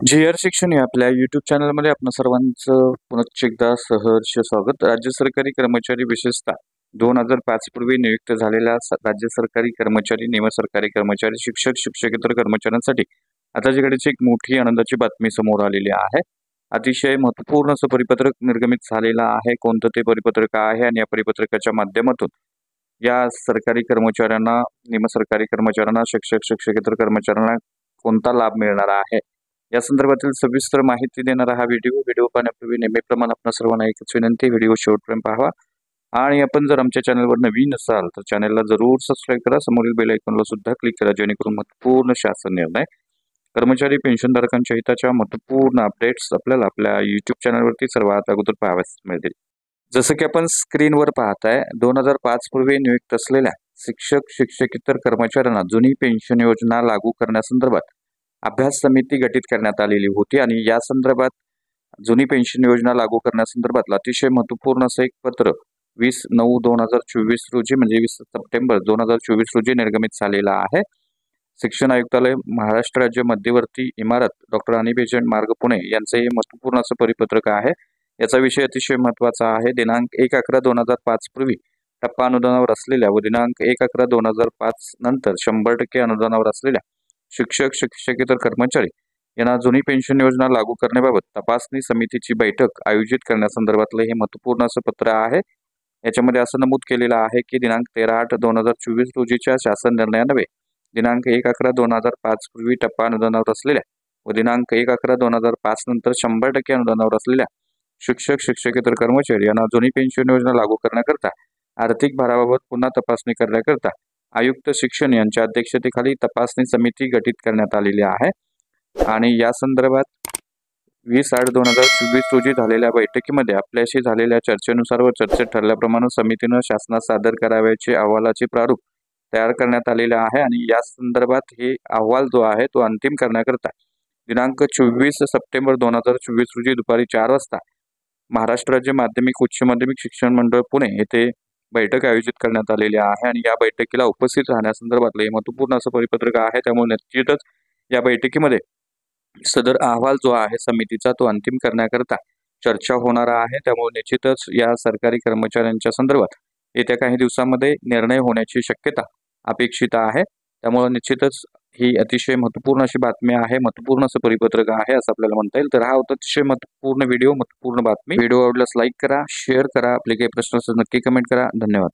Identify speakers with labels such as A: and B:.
A: G.R.. शिक्षण या आपल्या यूट्यूब चॅनलमध्ये आपण सर्वांचं पुनश्च एकदा सहर्ष स्वागत। राज्य सरकारी कर्मचारी विशेषतः 2005 पूर्वी नियुक्त झालेल्या राज्य सरकारी कर्मचारी, निमसरकारी कर्मचारी, शिक्षक, शिक्षकेतर कर्मचाऱ्यांसाठी आता जिकडेची एक मोठी आनंदाची बातमी समोर आलेली आहे। अतिशय महत्त्वपूर्ण असं परिपत्रक निर्गमित झालेलं आहे। कोणतं ते परिपत्रक आहे आणि या परिपत्रकाच्या माध्यमातून या सरकारी कर्मचाऱ्यांना, निमसरकारी कर्मचाऱ्यांना, शिक्षक, शिक्षकेतर कर्मचाऱ्यांना कोणता लाभ मिळणार आहे, या संदर्भातील सविस्तर माहिती देणारा हा व्हिडिओ पाहण्यापूर्वी नेहमीप्रमाणे आपण सर्वांना एकच विनंती, व्हिडिओ शेवटपर्यंत पाहावा आणि आपण जर आमच्या चॅनलवर नवीन असाल तर चॅनलला जरूर सबस्क्राईब करा, समोरील बेल आयकॉनला सुद्धा क्लिक करा, जेणेकरून महत्त्वपूर्ण शासन निर्णय, कर्मचारी पेन्शनधारकांच्या हिताच्या महत्त्वपूर्ण अपडेट्स आपल्याला आपल्या यूट्यूब चॅनलवरती सर्वात अगोदर पाहावयास मिळतील। जसं की आपण स्क्रीनवर पाहताय, 2005 पूर्वी नियुक्त असलेल्या शिक्षक, शिक्षकेतर कर्मचाऱ्यांना जुनी पेन्शन योजना लागू करण्यासंदर्भात अभ्यास समिती गठीत करण्यात आलेली होती आणि या संदर्भात जुनी पेन्शन योजना लागू करण्यासंदर्भात अतिशय महत्त्वपूर्ण असं एक पत्र 20/9/2024 रोजी म्हणजे 20 सप्टेंबर 2024 रोजी निर्गमित झालेला आहे। शिक्षण आयुक्तालय, महाराष्ट्र राज्य मध्यवर्ती इमारत, डॉक्टर अनी बेजंट मार्ग, पुणे यांचे हे महत्त्वपूर्ण असं परिपत्रक आहे। याचा विषय अतिशय महत्त्वाचा आहे। दिनांक 1/11/2005 पूर्वी टप्पा अनुदानावर असलेल्या व दिनांक 1/11/2005 नंतर 100% अनुदानावर असलेल्या शिक्षक, शिक्षकेतर कर्मचारी यांना जुनी पेन्शन योजना लागू करण्याबाबत तपासणी समितीची बैठक आयोजित करण्यासंदर्भातलं हे महत्त्वपूर्ण असं पत्र आहे। याच्यामध्ये असं नमूद केलेलं आहे की दिनांक 13/8/2024 रोजीच्या शासन निर्णयान्वये दिनांक 1/11/2005 पूर्वी टप्पा अनुदानावर असलेल्या व दिनांक 1/11/2005 नंतर 100% अनुदानावर असलेल्या शिक्षक, शिक्षकेतर कर्मचारी यांना जुनी पेन्शन योजना लागू करण्याकरता आर्थिक भाराबाबत पुन्हा तपासणी करण्याकरता आयुक्त शिक्षण यांच्या अध्यक्षतेखाली तपासणी समिती गठीत करण्यात आलेली आहे आणि या संदर्भात 20/8/2024 रोजी झालेल्या बैठकीमध्ये आपल्याशी झालेल्या चर्चेनुसार व चर्चेत ठरल्याप्रमाणे समितीनं शासनास सादर करावयाचे अहवालाचे प्रारूप तयार करण्यात आलेले आहे आणि या संदर्भात हे अहवाल जो आहे तो अंतिम करण्याकरता दिनांक 24 सप्टेंबर 2024 रोजी दुपारी 4 वाजता महाराष्ट्र राज्य माध्यमिक उच्च माध्यमिक शिक्षण मंडळ पुणे येथे बैठक आयोजित करण्यात आलेली आहे आणि या बैठकीला उपस्थित राहण्यासंदर्भातलं हे महत्त्वपूर्ण असं परिपत्रक आहे। त्यामुळे निश्चितच या बैठकीमध्ये सदर अहवाल जो आहे समितीचा तो अंतिम करण्याकरता चर्चा होणार आहे। त्यामुळे निश्चितच या सरकारी कर्मचाऱ्यांच्या संदर्भात येत्या काही दिवसांमध्ये निर्णय होण्याची शक्यता अपेक्षित आहे। त्यामुळे निश्चितच ही अतिशय महत्त्वपूर्ण अशी बातमी आहे, महत्त्वपूर्ण असं परिपत्रक आहे असं आपल्याला म्हणता येईल। तर हा होता अतिशय महत्त्वपूर्ण व्हिडिओ, महत्त्वपूर्ण बातमी। व्हिडिओ आवडल्यास लाईक करा, शेअर करा, आपले काही प्रश्न असतील नक्की कमेंट करा। धन्यवाद।